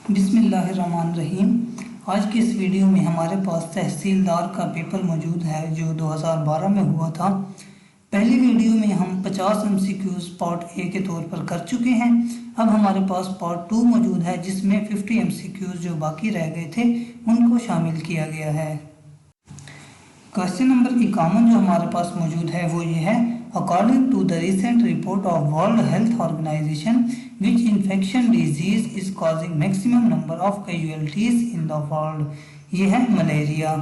बिस्मिल्लाहिर्रहमानिर्रहीम। आज की इस वीडियो में हमारे पास तहसीलदार का पेपर मौजूद है जो 2012 में हुआ था। पहली वीडियो में हम 50 MCQs पार्ट ए के तौर पर कर चुके हैं। अब हमारे पास पार्ट 2 मौजूद है जिसमें 50 MCQs जो बाकी रह गए थे उनको शामिल किया गया है। क्वेश्चन नंबर 51 जो हमारे पास मौजूद है वो ये है, according to the recent report of World Health Organisation which infection disease is causing maximum number of casualties in the world? ये है malaria.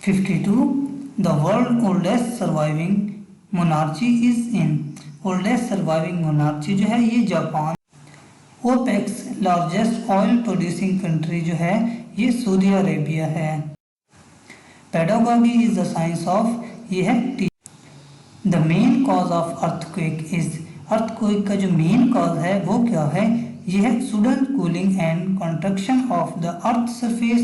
52 the world oldest surviving monarchy is in, oldest surviving monarchy जो है ये Japan. Opex largest oil producing country जो है ये Saudi Arabia है। Pedagogy is the science of, ये है T. The main cause of earthquake is, earthquake का जो मेन कॉज है वो क्या है, यह है sudden cooling and contraction of the earth surface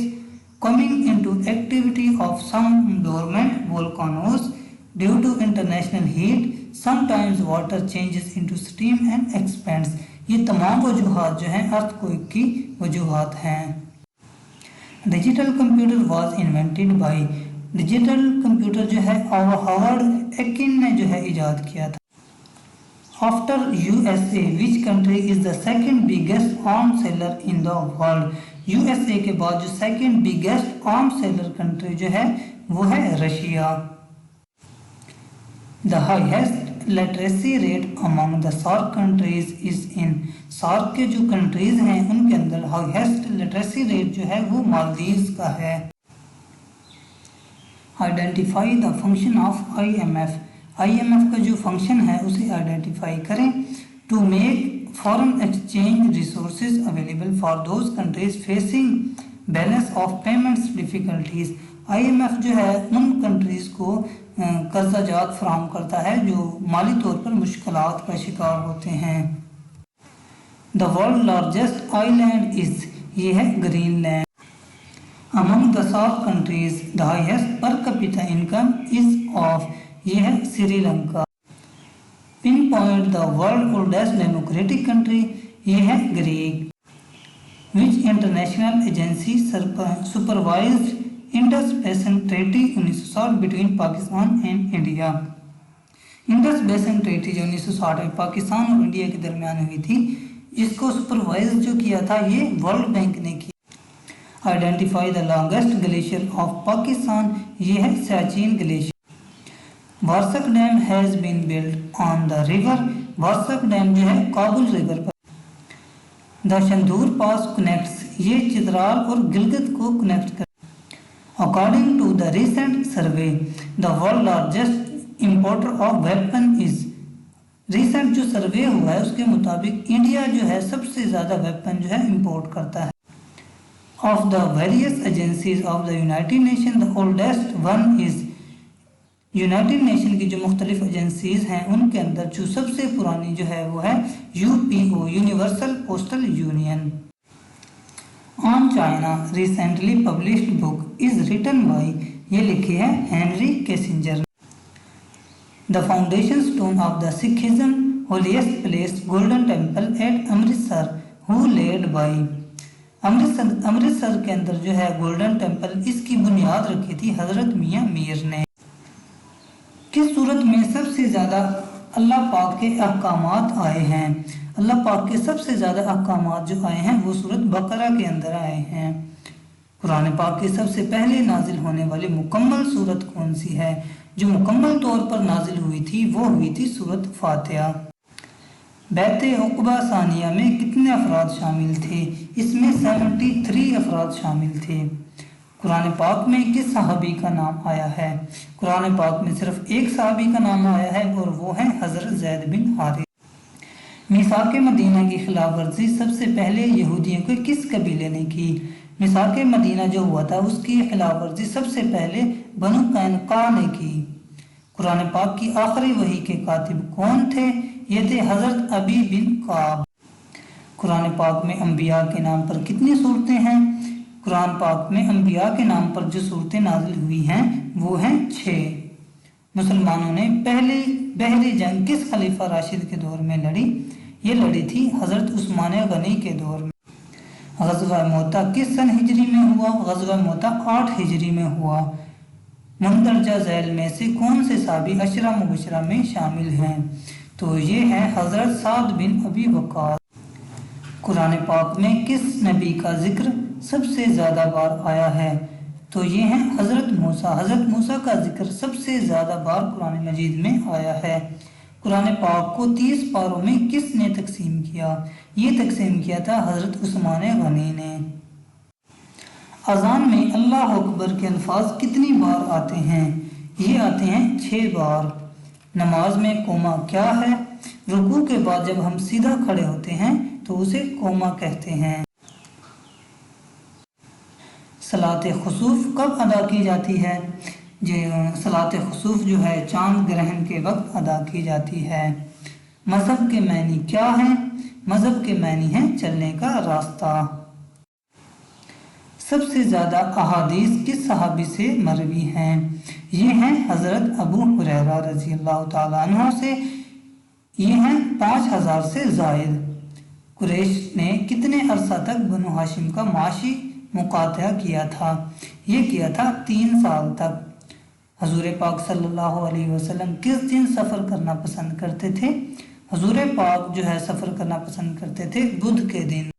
coming into activity of some dormant volcanoes due to international heat, sometimes water changes into steam and expands. ये तमाम वजूहात जो हैं अर्थक्वेक की वजूहात हैं। Digital computer was invented by, digital computer जो है हावर्ड एकिन ने जो है इजाद किया था। After USA, which country is the second biggest arms seller in the world? USA के बाद जो second biggest arms seller country जो है वो है Russia. The highest literacy rate among the SAARC countries is in, SAARC के जो countries हैं उनके अंदर highest literacy rate जो है वो मालदीव्स का है। Identify the function of IMF, IMF का जो फंक्शन है उसे आइडेंटिफाई करें। To make foreign exchange resources available for those countries facing balance of payments difficulties, IMF जो है उन कंट्रीज को कर्जा जात फराहम करता है जो माली तौर पर मुश्किलात का शिकार होते हैं। The world largest island is, ये है Greenland. Among the south countries the highest per capita income is of, ये है Sri Lanka. Pin point the world oldest democratic country, ये है Greek. Which international agency supervised Indus basin treaty 1960 between Pakistan and India, Indus basin treaty जो 1960 में पाकिस्तान और India के दरमियान हुई थी, इसको सुपरवाइज जो किया था ये वर्ल्ड बैंक ने किया। Identify the longest glacier of Pakistan, ये है Siachen glacier. Warsak dam has been built on the river, Warsak dam जो है काबुल रिवर पर। द शंदूर पास कनेक्ट्स, ये चित्राल और गिलगित को कनेक्ट कर। According to the recent survey the world largest importer of weapon is, recent जो सर्वे हुआ है उसके मुताबिक इंडिया जो है सबसे ज्यादा वेपन जो है इंपोर्ट करता है। Of the various agencies of the United nation the oldest one is, United nation की जो मुख्तलिफ एजेंसीज हैं उनके अंदर जो सबसे पुरानी जो है वो है UPO, universal postal union. On China recently published book is written by, ये लिखी है Henry Kissinger. The foundation stone of the Sikhism holiest place Golden Temple at Amritsar who laid by, Amritsar के अंदर जो है गोल्डन टेम्पल, इसकी बुनियाद रखी थी हजरत मियाँ मीर ने। किस सूरत में सबसे ज़्यादा अल्लाह पाक के अहकामात आए हैं, अल्लाह पाक के सबसे ज़्यादा अहकामात जो आए हैं वो सूरत बकरा के अंदर आए हैं। कुरान पाक के सबसे पहले नाजिल होने वाली मुकम्मल सूरत कौन सी है, जो मुकम्मल तौर पर नाजिल हुई थी वो हुई थी सूरत फातिहा। बैते उक़बा सानिया में कितने अफराद शामिल थे, इसमें 73 अफराद शामिल थे। कुरान पाक में किस सहाबी का नाम आया है, कुरान पाक में सिर्फ एक सहाबी का नाम आया है और वो है हजरत ज़ैद बिन हारिस। मिसाक मदीना की खिलाफ वर्जी सबसे पहले यहूदियों के किस कबीले ने की, मिसाक मदीना जो हुआ था उसकी खिलाफ वर्जी सबसे पहले बनु कैनुका ने की। कुरान पाक की आखिरी वही के कातिब कौन थे, ये थे हजरत अबी बिन काब। कुरान पाक में अंबिया के नाम पर कितनी सूरतें हैं, कुरान पाक में अंबिया के नाम पर जो सूरतें नाजिल हुई हैं वो हैं 6। मुसलमानों ने पहली बहरी जंग किस खलीफा राशिद के दौर में लड़ी, ये लड़ी थी हजरत उस्मान गनी के दौर में। ग़ज़वा मोता किस सन हिजरी में हुआ? ग़ज़वा मोता 8 हिजरी में हुआ। मुंदरजा झैल में से कौन से सहाबी अशरा मुबशरा में शामिल हैं? तो ये है हज़रत साद बिन अबी वक़ास। कुरान पाक में किस नबी का जिक्र सबसे ज़्यादा बार आया है? तो ये हैं हज़रत मूसा। हज़रत मूसा का जिक्र सबसे ज़्यादा बार कुरान मजीद में आया है। कुरान पाक को 30 पारों में किसने तकसीम किया? ये तकसीम किया था हज़रत उस्मान गनी ने। अज़ान में अल्लाह अकबर के अल्फाज कितनी बार आते हैं? ये आते हैं 6 बार। नमाज में कोमा क्या है? रुकू के बाद जब हम सीधा खड़े होते हैं तो उसे कोमा कहते हैं। सलात खुसूफ कब अदा की जाती है? सलात खुसूफ जो है चांद ग्रहण के वक्त अदा की जाती है। मज़हब के मानी क्या है? मज़हब के मानी है चलने का रास्ता। सबसे ज़्यादा अहादीस किस सहाबी से मरवी हैं? ये हैं हज़रत अबू हुरैरा रज़ी अल्लाह ताला अन्हु से। ये हैं 5000 से ज़ायद। कुरैश ने कितने अरसा तक बनु हाशिम का माशी मुकाता किया था? ये किया था 3 साल तक। हजूर पाक सल्लल्लाहु अलैहि वसल्लम किस दिन सफ़र करना पसंद करते थे? हजूर पाक जो है सफ़र करना पसंद करते थे बुध के दिन।